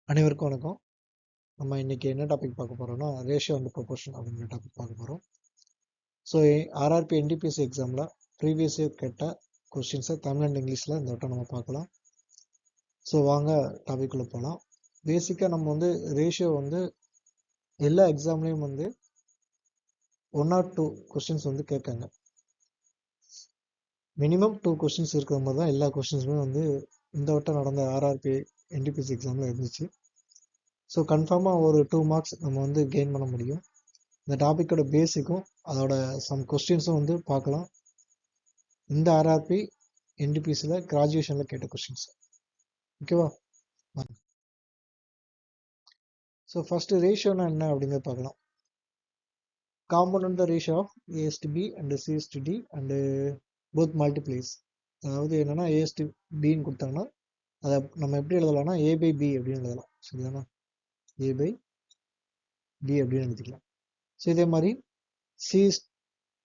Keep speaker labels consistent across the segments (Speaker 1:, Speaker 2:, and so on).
Speaker 1: அனைவருக்கும் வணக்கம். நம்ம இன்னைக்கு என்ன டாபிக் பார்க்க போறோம்னா ரேஷியோ அண்ட் ப்ரொபோர்ஷன் அப்படிங்கிற டாபிக் பார்க்க போறோம். ஸோ ஆர்ஆர்பி என்டிபிஎஸ்சி எக்ஸாம்ல ப்ரீவியஸ் இயர் கேட்ட கொஸ்டின்ஸை தமிழ் அண்ட் இங்கிலீஷில் இந்த வட்டம் நம்ம பார்க்கலாம். ஸோ வாங்க டாபிக் உள்ள போகலாம். பேசிக்காக நம்ம வந்து ரேஷியோ வந்து எல்லா எக்ஸாம்லேயும் வந்து 1 or 2 கொஸ்டின்ஸ் வந்து கேட்காங்க. மினிமம் 2 கொஸ்டின்ஸ் இருக்கிற மாதிரி தான் எல்லா கொஸ்டின்ஸுமே வந்து இந்த வட்டம் நடந்த ஆர்ஆர்பி என்டிபிஎஸ்சி எக்ஸாமில் இருந்துச்சு. ஸோ கன்ஃபார்மாக ஒரு 2 மார்க்ஸ் நம்ம வந்து கெயின் பண்ண முடியும். இந்த டாப்பிக்கோட பேசிக்கும் அதோட சம் கொஸ்டின்ஸும் வந்து பார்க்கலாம். இந்த ஆர்ஆர்பி என்டிபிஎஸ்சியில் கிராஜுவேஷனில் கேட்ட கொஸ்டின்ஸ். ஓகேவா? ஸோ ஃபர்ஸ்ட் ரேஷியோனா என்ன அப்படிங்கிறத பார்க்கலாம். Compound the ratio of A is to B and C is to D and both multiplies. அதாவது என்னன்னா ஏஎஸ் டு பின்னு கொடுத்தாங்கன்னா அதை நம்ம எப்படி எழுதலாம்னா ஏ பை பி அப்படின்னு எழுதலாம். சரிதானா? ஏ பை பி அப்படின்னு எழுதிக்கலாம். ஸோ இதே மாதிரி சி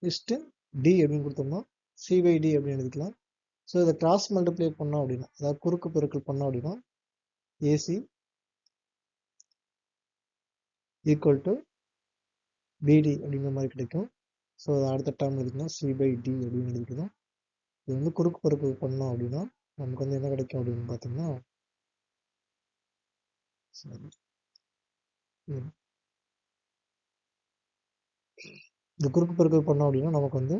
Speaker 1: இஸ்டு டி அப்படின்னு கொடுத்தோம்னா சி பை டி அப்படின்னு எழுதிக்கலாம். ஸோ இதை கிராஸ் மல்டிப்ளை பண்ணோம் அப்படின்னா, அதாவது குறுக்கு பெருக்கல் பண்ணோம் அப்படின்னா ஏசி ஈக்குவல் டு பிடி அப்படிங்கிற மாதிரி கிடைக்கும். ஸோ அடுத்த டேர்ம் எழுதிக்கலாம் சி பை டி அப்படின்னு எழுதிக்கலாம். இது வந்து குறுக்கு பெருக்கல் பண்ணோம் அப்படின்னா நமக்கு வந்து என்ன கிடைக்கும் அப்படின்னு பார்த்தீங்கன்னா, இந்த குறுக்கு பெருக்கல் பண்ணோம் அப்படின்னா நமக்கு வந்து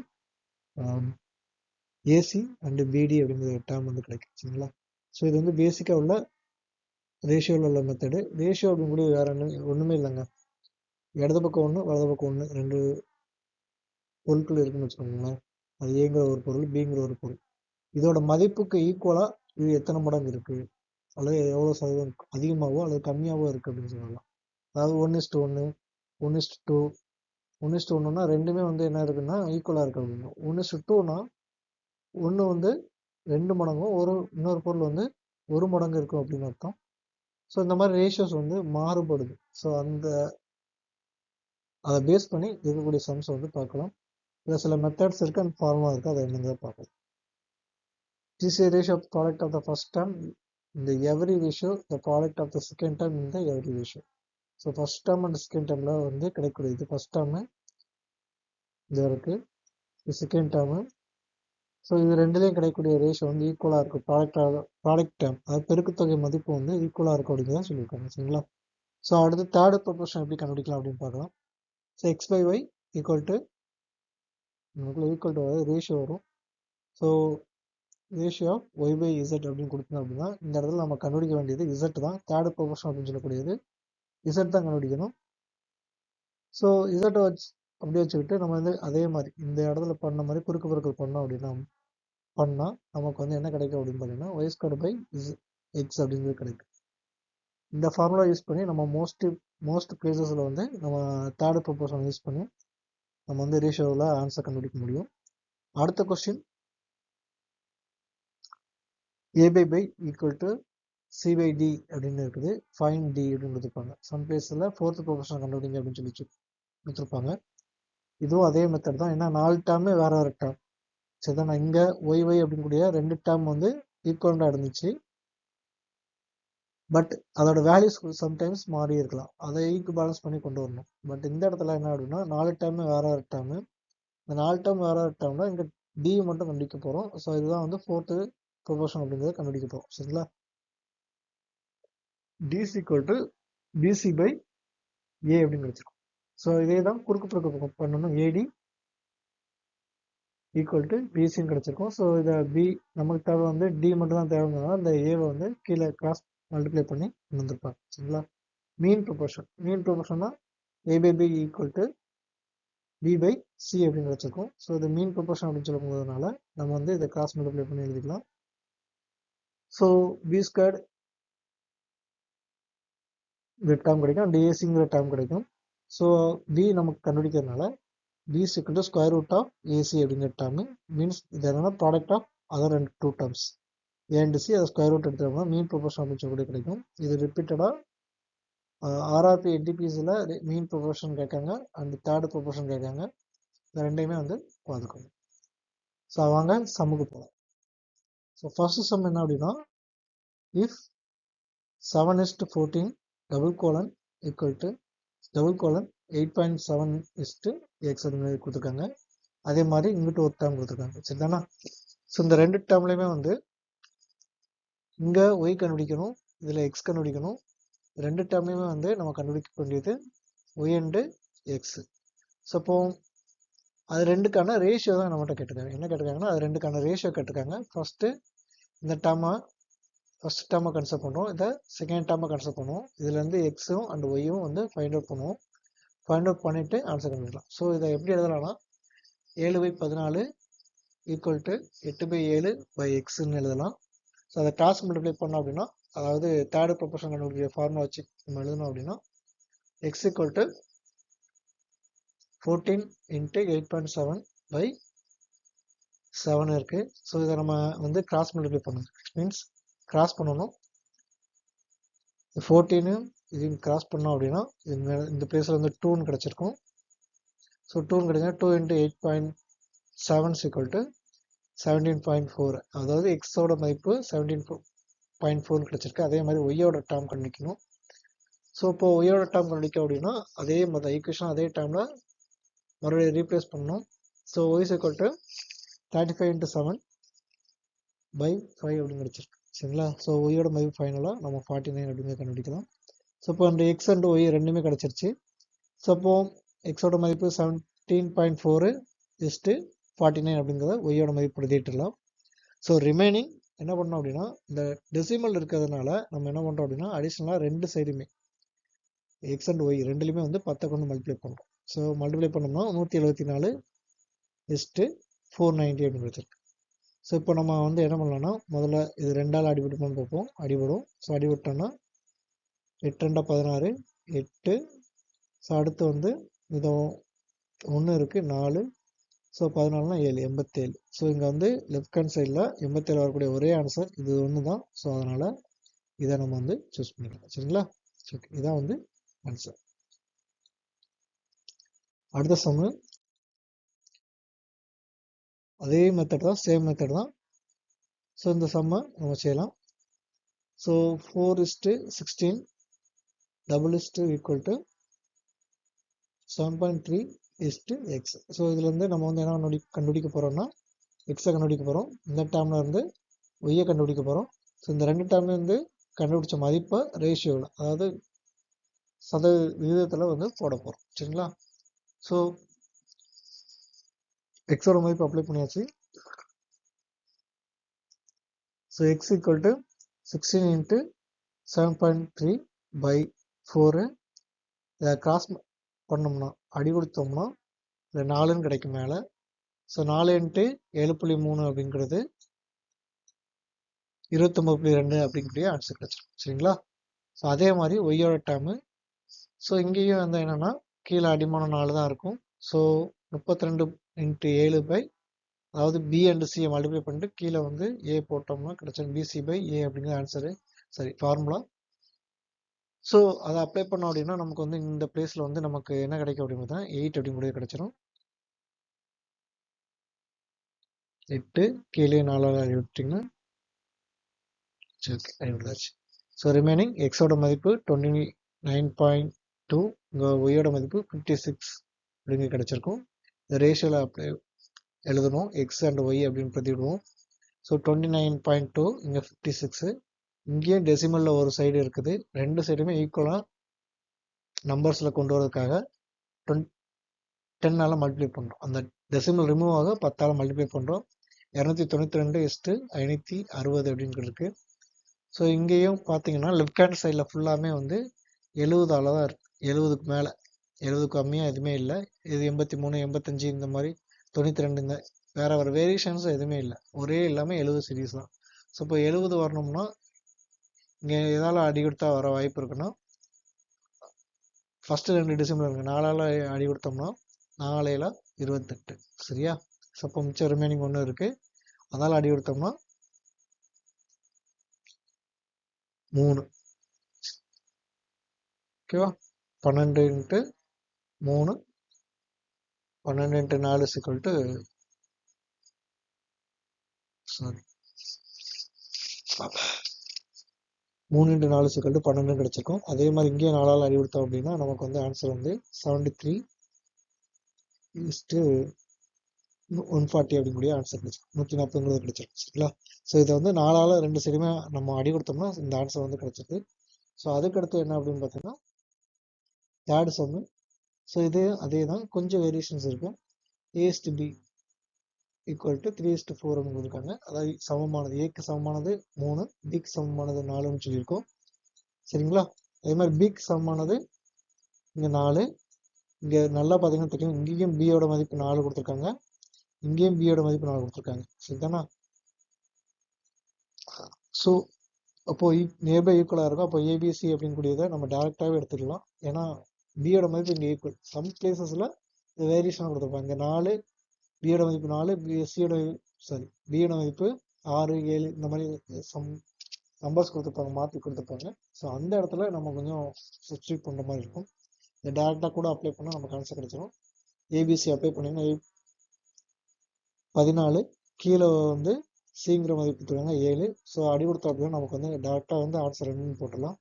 Speaker 1: ஏசி அண்டு பிடி அப்படிங்கிற டேர்ம் வந்து கிடைக்கும். சரிங்களா? ஸோ இது வந்து பேசிக்காக உள்ள ரேஷியோவில் உள்ள மெத்தடு. ரேஷியோ அப்படிங்கூட வேற ஒன்றுமே இல்லைங்க. இடது பக்கம் ஒன்று வலது பக்கம் ஒன்று 2 பொருட்கள் இருக்குன்னு வச்சுக்கோங்களேன். அது ஏங்கிற ஒரு பொருள், பிங்கிற ஒரு பொருள். இதோட மதிப்புக்கு ஈக்குவலாக இது எத்தனை மடங்கு இருக்குது, அல்லது எவ்வளோ சதவீதம் அதிகமாகவோ அல்லது கம்மியாகவோ இருக்குது அப்படின்னு சொல்லலாம். அதாவது 1:1, 1:2, 1:1னா ரெண்டுமே வந்து என்ன இருக்குன்னா ஈக்குவலாக இருக்குது அப்படின்னு. 1:2னா 1 வந்து 2 மடங்கும் இன்னொரு பொருள் வந்து 1 மடங்கு இருக்கும் அப்படின்னு அர்த்தம். ஸோ இந்த மாதிரி ரேஷியோஸ் வந்து மாறுபடுது. ஸோ அதை பேஸ் பண்ணி இருக்கக்கூடிய சம்ஸ் வந்து பார்க்கலாம். இதில் சில மெத்தட்ஸ் இருக்குது அண்ட் ஃபார்முலா இருக்குது. அதை என்னங்க பார்க்கலாம். This is a ratio of the product of the first term in the every ratio, the product of the second term in the every ratio. So first term and second டேர்மில் வந்து கிடைக்கக்கூடியது. First term இது இருக்குது, இது second term. So இது ரெண்டுலேயும் கிடைக்கக்கூடிய ratio வந்து ஈக்குவலாக இருக்குது. ப்ராடக்ட் டேர்ம், அதாவது பெருக்குத்தொகை மதிப்பு வந்து ஈக்குவலாக இருக்கும் அப்படிங்கிறத சொல்லியிருக்காங்க. சரிங்களா? ஸோ அடுத்து தேர்டு ப்ரொபோர்ஷன் எப்படி கண்டுபிடிக்கலாம் அப்படின்னு பார்க்கலாம். So X by Y equal to ratio வரும். So ratio of Y by Z அப்படின்னு கொடுத்தோம் அப்படின்னா இந்த இடத்துல நம்ம கண்டுபிடிக்க வேண்டியது இசட் தான். தேர்டு ப்ரொபோர்ஷன் அப்படின்னு சொல்லக்கூடியது இசட் தான் கண்டுபிடிக்கணும். ஸோ இசட்டை அப்படி வச்சுக்கிட்டு நம்ம வந்து அதே மாதிரி இந்த இடத்துல பண்ண மாதிரி குறுக்கு பெருக்கல் பண்ணோம் அப்படின்னா பண்ணால் நமக்கு வந்து என்ன கிடைக்கும் அப்படின்னு பார்த்தீங்கன்னா ஒய் ஸ்கொயர் பை எக்ஸ் அப்படிங்கிறது கிடைக்கும். இந்த ஃபார்முலா யூஸ் பண்ணி நம்ம மோஸ்ட் பிளேசஸில் வந்து நம்ம தேர்டு ப்ரொபோர்ஷன் யூஸ் பண்ணி நம்ம வந்து ரேஷியோவில் ஆன்சர் கண்டுபிடிக்க முடியும். அடுத்த question A by by equal to C by D அப்படின்னு இருக்குது. ஃபைன் டி அப்படின்னு கொடுத்துருப்பாங்க. சம் பிளேஸில் ஃபோர்த் ப்ரொபோர்ஷன் கண்டுபிடிங்க அப்படின்னு சொல்லி கொடுத்துருப்பாங்க. இதுவும் அதே மெத்தட் தான். ஏன்னா 4 டேர்மே வேற வேறு டேர்ம். சரிதான். நான் இங்கே ஒய் ஒய் அப்படின்னு கூடிய 2 டேர்ம் வந்து ஈக்குவலாக இருந்துச்சு. பட் அதோட வேல்யூஸ் சம்டைம்ஸ் மாறி இருக்கலாம். அதை ஈக்கு பேலன்ஸ் பண்ணி கொண்டு வரணும். பட் இந்த இடத்துல என்ன அப்படின்னா 4 டேர்மே வேற வேறு டேர்மு. இந்த 4 டேர்ம் வேற வேறு டேர்ம்னா இங்கே டி மட்டும் கண்டுபிடிக்க போகிறோம். ஸோ இதுதான் வந்து ஃபோர்த்து ப்ரொபோர்ஷன் அப்படிங்கிறத கண்டுபிடிக்க போகிறோம். சரிங்களா? T is equal to BC by A அப்படின்னு வச்சிருக்கோம். ஸோ இதே தான் குறுக்கு பெருக்கு பண்ணணும். ஏடி ஈக்குவல் டு பிசின்னு கிடச்சிருக்கோம். ஸோ இதை பி நமக்கு தேவை வந்து டி மட்டும் தான் தேவைங்கிறதுனால இந்த ஏவை வந்து கீழே கிராஸ் மல்டிப்ளை பண்ணி வந்துருப்பாங்க. சரிங்களா? மீன் ப்ரொபோர்ஷன் தான் A by B equal to B by C அப்படின்னு வச்சிருக்கோம். ஸோ இது மீன் ப்ரொபோர்ஷன் அப்படின்னு சொல்லும்போதுனால நம்ம வந்து இதை கிராஸ் மல்டிப்ளை பண்ணி எழுதிக்கலாம். ஸோ பி ஸ்கொயர்டு இந்த டேர்ம் கிடைக்கும், டிஏசிங்கிற டேர்ம் கிடைக்கும். ஸோ பி நமக்கு கண்டுபிடிக்கிறதுனால B is equal to square root of AC அப்படிங்கிற டேர்மு மீன்ஸ் இது என்னன்னா product of other 2 terms A and C. அதை ஸ்கொயர் ரூட் எடுத்துட்டோம்னா மீன் ப்ரொபோர்ஷன் அப்படின்னு சொல்லி கிடைக்கும். இது ரிப்பீட்டடாக ஆர்ஆர்பி என்டிபிஎஸ்சியில் மீன் ப்ரொபோர்ஷன் கேட்காங்க அண்ட் தேர்டு ப்ரொபோர்ஷன் கேட்காங்க. இந்த ரெண்டையுமே வந்து பார்த்துக்கணும். ஸோ வாங்க சம்முக்கு போகலாம். ஸோ ஃபர்ஸ்ட் சம் என்ன அப்படின்னா, if 7:14 double colon equal to double colon 8.7 X அப்படின்னு கொடுத்துருக்காங்க. அதே மாதிரி இங்கிட்ட ஒரு டேர்ம் கொடுத்துருக்காங்க. சரிதானா? ஸோ இந்த ரெண்டு டேர்ம்லையுமே வந்து இங்கே ஒய் கண்டுபிடிக்கணும், இதில் எக்ஸ் கண்டுபிடிக்கணும். ரெண்டு டேர்ம்லையுமே வந்து நம்ம கண்டுபிடிக்க வேண்டியது ஒய் அண்டு எக்ஸ். ஸோ இப்போ அது ரெண்டுக்கான ரேஷியோ தான் நம்மகிட்ட கேட்டிருக்காங்க. என்ன கேட்டிருக்காங்கன்னா அது ரெண்டுக்கான ரேஷியோ கேட்டிருக்காங்க. ஃபர்ஸ்ட் டேர்மை கன்சிடர் பண்ணுறோம், இதை செகண்ட் டேர்மை கன்சிடர் பண்ணுவோம். இதுலேருந்து எக்ஸும் அண்ட் ஒய்யும் வந்து ஃபைண்ட் அவுட் பண்ணுவோம். ஃபைண்ட் அவுட் பண்ணிவிட்டு ஆன்சர் கண்டுபிடிக்கலாம். ஸோ இதை எப்படி எழுதலாம்னா 7/14 ஈக்குவல் டு 8/7/எக்ஸ்ன்னு எழுதலாம். ஸோ அதை கிராஸ் மல்டிப்ளை பண்ணோம் அப்படின்னா, அதாவது தேர்டு ப்ரொபோர்ஷன் கண்டுபிடிக்கிற ஃபார்முலா வச்சு நம்ம எழுதணும் அப்படின்னா எக்ஸ் ஈக்குவல் டு 14 × 8.7/7 இருக்குது. ஸோ இதை நம்ம வந்து கிராஸ் மல்டிப்ளை பண்ணணும். மீன்ஸ் கிராஸ் பண்ணணும். 14 இதையும் கிராஸ் பண்ணோம் அப்படின்னா இந்த பிளேஸில் வந்து 2ன்னு கிடச்சிருக்கும். ஸோ 2ன்னு கிடைச்சா 2 × 8.7 = 17.4. அதாவது எக்ஸோட மதிப்பு 17.4 கிடைச்சிருக்கு. அதே மாதிரி ஒய்யோட டேர்ம் கண்டுபிடிக்கணும். ஸோ இப்போ ஒய்யோட டேர்ம் கண்டுபிடிக்க அப்படின்னா அதே மாதிரி ஈக்குவேஷன் அதே டேர்மில் மறுபடியும் ரீப்ளேஸ் பண்ணணும். ஸோ ஒய் = 35 × 7/5 அப்படின்னு கிடைச்சிருக்கு. சரிங்களா? ஸோ ஒய்யோட மதிப்பு ஃபைனலாக நம்ம 49 அப்படின்னு கண்டுபிடிக்கலாம். ஸோ இப்போ அந்த எக்ஸ் அண்ட் ஒய் ரெண்டுமே கிடச்சிருச்சு. ஸோ இப்போ எக்ஸோட மதிப்பு 17.4:49 அப்படிங்கிறத ஒய்யோட மதிப்பு பிரதிட்டுலாம். ஸோ ரிமைனிங் என்ன பண்ணோம் அப்படின்னா இந்த டெசிமல் இருக்கிறதுனால நம்ம என்ன பண்ணுறோம் அப்படின்னா அடிஷ்னலாக ரெண்டு சைடுமே எக்ஸ் அண்ட் ஒய் ரெண்டுலையுமே வந்து 10 கொண்டு மல்டிப்ளை பண்ணுறோம். ஸோ மல்டிப்ளை பண்ணோம்னா 174/490 அப்படின்னு வச்சிருக்கு. ஸோ இப்போ நம்ம வந்து என்ன பண்ணலாம்னா முதல்ல இது ரெண்டால் அடிபட்டுமான்னு பார்ப்போம். அடிபடும். ஸோ அடிபட்டோம்னா 8 × 16 8. ஸோ அடுத்து வந்து இது 1 இருக்குது 4. ஸோ 14னா 7 87. ஸோ இங்கே வந்து லெஃப்ட் ஹேண்ட் சைடில் 87 வரக்கூடிய ஒரே ஆன்சர் இது ஒன்று தான். ஸோ அதனால் இதை நம்ம வந்து சூஸ் பண்ணிக்கலாம். சரிங்களா? ஓகே, இதான் வந்து ஆன்சர். அடுத்த சம்மு அதே மெத்தட் தான், சேம் மெத்தட் தான். ஸோ இந்த சம்மை நம்ம செய்யலாம். So 4:16 = 7.3:x. ஸோ இதுலேருந்து நம்ம வந்து என்ன கண்டுபிடிக்க போகிறோம்னா எக்ஸை கண்டுபிடிக்க போகிறோம். இந்த டேர்மில் இருந்து ஒய்யை கண்டுபிடிக்க போகிறோம். ஸோ இந்த ரெண்டு டேர்ம்ல இருந்து கண்டுபிடிச்ச மதிப்பை ரேஷியோவில், அதாவது விகிதத்தில் வந்து போட போகிறோம். சரிங்களா? ஸோ எக்ஸோட மதிப்பு அப்ளை பண்ணியாச்சு. So X = 16 × 7.3/4. இதை கிராஸ் பண்ணோம்னா அடி கொடுத்தோம்னா இல்லை 4ன்னு கிடைக்கும் மேலே. ஸோ 4 × 7.3 அப்படிங்கிறது 29.2 அப்படிங்கிற ஆன்சர் கிடைச்சிடும். சரிங்களா? ஸோ அதே மாதிரி ஒய்யோட டேர்மு. ஸோ இங்கேயும் வந்து என்னென்னா கீழே அடிமானம் 4 தான் இருக்கும். ஸோ 32 × 7 அதாவது பி அண்ட் சியை மல்டிப்ளை பண்ணிட்டு கீழே வந்து ஏ போட்டோம்னா கிடைச்சது BC/A அப்படிங்கிற ஆன்சரு. சரி, ஃபார்முலா. ஸோ அதை அப்ளை பண்ணோம் அப்படின்னா நமக்கு வந்து இந்த பிளேஸில் வந்து நமக்கு என்ன கிடைக்கும் அப்படின்னு பார்த்தா 8 அப்படிங்கிறது கிடைச்சிடும். 8 கீழே 4 விட்டிங்கன்னா சரி அடிபடுதாச்சு. ஸோ ரிமைனிங் எக்ஸோட மதிப்பு 29.2, இங்கே ஒய்யோட மதிப்பு 56 அப்படிங்க கிடைச்சிருக்கும். இந்த ரேஷியோவில் அப்ளை எழுதணும். எக்ஸ் அண்ட் ஒய் அப்படின்னு பிரதிவிடுவோம். ஸோ 29.2 இங்கே 56. இங்கேயும் டெசிமலில் ஒரு சைடு இருக்குது. ரெண்டு சைடுமே ஈக்குவலாக நம்பர்ஸில் கொண்டு வரதுக்காக 10ஆல் மல்டிப்ளை பண்ணுறோம். அந்த டெசிமல் ரிமூவ் ஆக 10ஆல் மல்டிப்ளை பண்ணுறோம். 292:560 அப்படின்னு இருக்கு. ஸோ இங்கேயும் பார்த்தீங்கன்னா லெஃப்ட் ஹேண்ட் சைடில் ஃபுல்லாமே வந்து 70ஆல் தான் இருக்குது. 70க்கு மேலே, 70க்கு கம்மியாக எதுவுமே இல்லை. இது 83 85 இந்த மாதிரி 92 இந்த வேறு வேரியேஷன்ஸ் எதுவுமே இல்லை. ஒரே எல்லாமே 70 சீரீஸ் தான். ஸோ இப்போ 70 வரணும்னா இங்கே எதால் அடி கொடுத்தா வர வாய்ப்பு இருக்குன்னா ஃபஸ்ட்டு 2 டெசிமல் இருக்குது. 4ஆல் அடி கொடுத்தோம்னா 4 7 28. சரியா? ஸோ இப்போ மிச்சம் ரிமைனிங் 1 இருக்குது. அதால் அடி கொடுத்தோம்னா 3. ஓகேவா? 12 × 3 12 × 4 = 3 × 4 = 12 கிடைச்சிருக்கும். அதே மாதிரி இங்கேயும் 4ஆல் அடி கொடுத்தோம் அப்படின்னா நமக்கு வந்து ஆன்சர் வந்து 73:140 அப்படிங்கக்கூடிய ஆன்சர் கிடைச்சிருக்கும். 140 கிடைச்சிருக்கு. சரிங்களா? ஸோ இதை வந்து 4ஆல் 2 சைடுமே நம்ம அடி கொடுத்தோம்னா இந்த ஆன்சர் வந்து கிடைச்சிருக்கு. ஸோ அதுக்கடுத்து என்ன அப்படின்னு பார்த்தீங்கன்னா தேர்ட் சம்மு. ஸோ இது அதே தான், கொஞ்சம் வேரியேஷன்ஸ் இருக்கும். A/B = 3:4 அப்படின்னு இருக்காங்க. அதாவது சமமானது, ஏக்கு சமமானது 3, பிக்கு சமமானது 4ன்னு சொல்லியிருக்கோம். சரிங்களா? அதே மாதிரி பிக்கு சமமானது இங்கே 4. இங்கே நல்லா பார்த்தீங்கன்னா தெரியும், இங்கேயும் பியோட மதிப்பு 4 கொடுத்துருக்காங்க, இங்கேயும் பியோட மதிப்பு 4 கொடுத்துருக்காங்க. சரிதானா? ஸோ அப்போ நியர்பை ஈக்குவலாக இருக்கும். அப்போ ஏபிசி அப்படின்னு கூடியதை நம்ம டேரெக்டாகவே எடுத்துக்கலாம். ஏன்னா பியோட மதிப்பு இங்கே ஈக்குவல். சம் பிளேசஸில் வேரியேஷன் கொடுத்துருப்பாங்க. இங்கே 4, பியோட மதிப்பு 4, பியோட மதிப்பு 6, 7 இந்த மாதிரி நம்பர்ஸ் கொடுத்துருப்பாங்க, மாற்றி கொடுத்துருப்பாங்க. ஸோ அந்த இடத்துல நம்ம கொஞ்சம் சப்ஸ்டியூட் பண்ணுற மாதிரி இருக்கும். இதை டேரெக்டாக கூட அப்ளை பண்ணால் நமக்கு ஆன்சர் கிடைச்சிடும். ஏபிசி அப்ளை பண்ணிங்கன்னா 14, கீழே வந்து சிங்கிற மதிப்பு கொடுத்துருக்காங்க 7. ஸோ அடி கொடுத்தோம் அப்படின்னா நமக்கு வந்து டேரெக்டாக வந்து ஆன்சர் 2 போட்டுடலாம்.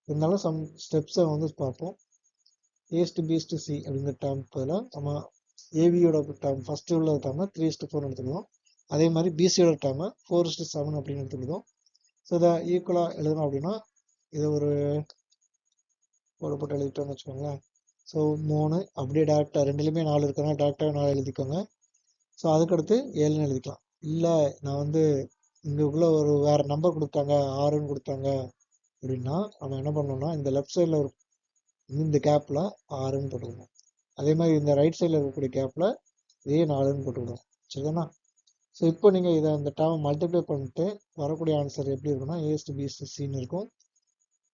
Speaker 1: இருந்தாலும் சம் ஸ்டெப்ஸை வந்து பார்ப்போம். A/B/C அப்படிங்கிற டேர்ம் பதிலாக நம்ம ஏபியோட டேர்ம் ஃபஸ்ட்டு உள்ள டேர்மை 3:4 எடுத்துக்கணும். அதே மாதிரி பிசியோட டேர்மை 4:7 அப்படின்னு எடுத்துக்கிட்டோம். ஸோ இதை ஈக்குவலாக எழுதணும் அப்படின்னா இதை ஒரு போட்டு எழுதிட்டோம்னு வச்சுக்கோங்களேன். ஸோ 3 அப்படியே டேரெக்டாக ரெண்டுலேயுமே 4 இருக்கிறனால டேரெக்டாக 4 எழுதிக்கோங்க. ஸோ அதுக்கடுத்து 7ன்னு எழுதிக்கலாம். இல்லை நான் வந்து இங்கக்குள்ளே ஒரு வேறு நம்பர் கொடுத்தாங்க, 6ன்னு கொடுத்தாங்க அப்படின்னா நம்ம என்ன பண்ணோம்னா இந்த லெஃப்ட் சைடில் ஒரு இந்த கேப்பில் 6ன்னு போட்டுக்கணும். அதே மாதிரி இந்த ரைட் சைடில் இருக்கக்கூடிய கேப்பில் இதே 4ன்னு போட்டுக்கணும். சரிதானா? ஸோ இப்போ நீங்கள் இதை அந்த டேர்ம் மல்டிப்ளை பண்ணிட்டு வரக்கூடிய ஆன்சர் எப்படி இருக்குன்னா A/B/Cன்னு இருக்கும்.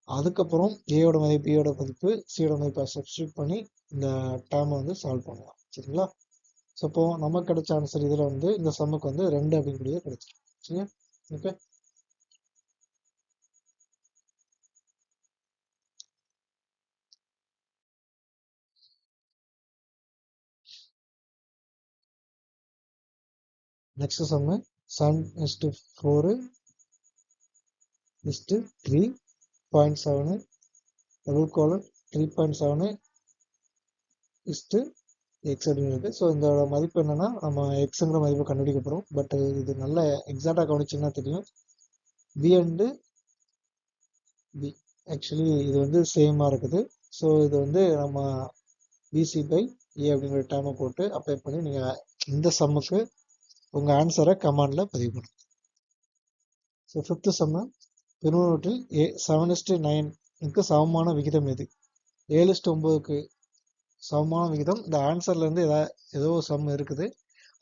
Speaker 1: அதுக்கப்புறம் ஏயோட மதிப்பு, பியோட மதிப்பு, சியோட மதிப்பை சப்ஸ்டியூட் பண்ணி இந்த டேர்மை வந்து சால்வ் பண்ணலாம். சரிங்களா? ஸோ இப்போ நமக்கு கிடைச்ச ஆன்சர் இதில் வந்து இந்த சம்முக்கு வந்து 2 அப்படிங்கிறது கிடைச்சிருக்கு. சரியா? ஓகே. நெக்ஸ்ட் சம்மு 7:4 3.7 டபுள் கோலன் 3.7 எக்ஸ் அப்படின்னு இருக்கு. ஸோ இந்த மதிப்பு என்னன்னா நம்ம எக்ஸுங்கிற மதிப்பு கண்டுபிடிக்க போகிறோம். பட் இது நல்ல எக்ஸாக்டாக கவனிச்சிங்கன்னா தெரியும், பி அண்டு பி ஆக்சுவலி இது வந்து சேமாக இருக்குது. ஸோ இது வந்து நம்ம BC/A அப்படிங்கிற டேர்மை போட்டு அப்ளை பண்ணி நீங்கள் இந்த சம்முக்கு உங்கள் ஆன்சரை கமாண்டில் பதிவு பண்ணுங்க. ஸோ 5th சம்மு, பெருமவற்றில் 7:9க்கு சமமான விகிதம் எது? 7:9க்கு சமமான விகிதம். இந்த ஆன்சர்லேருந்து ஏதோ சம் இருக்குது,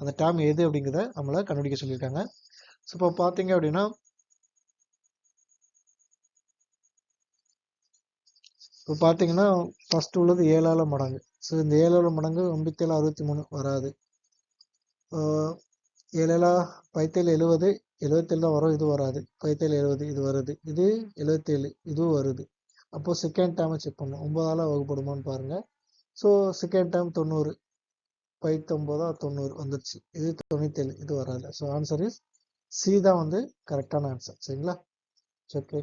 Speaker 1: அந்த டேர்ம் எது அப்படிங்கிறத நம்மளை கண்டுபிடிக்க சொல்லியிருக்காங்க. ஸோ இப்போ பார்த்தீங்க அப்படின்னா இப்போ பார்த்தீங்கன்னா ஃபர்ஸ்ட் உள்ளது 7ஆல் மடங்கு. ஸோ இந்த 7ஆல் மடங்கு 9763 வராது. 7 5 70, 77 தான் வரும், இது வராது. 5 70 இது வருது, இது 77 இதுவும் வருது. அப்போது செகண்ட் டேர்மை செக் பண்ணணும், 9ஆல் வகுப்படுமான்னு பாருங்கள். ஸோ செகண்ட் டேர்ம் 90, 9 90 வந்துருச்சு, இது 97 இது வராது. ஸோ ஆன்சர் இஸ் சி தான் வந்து கரெக்டான ஆன்சர். சரிங்களா? ஓகே.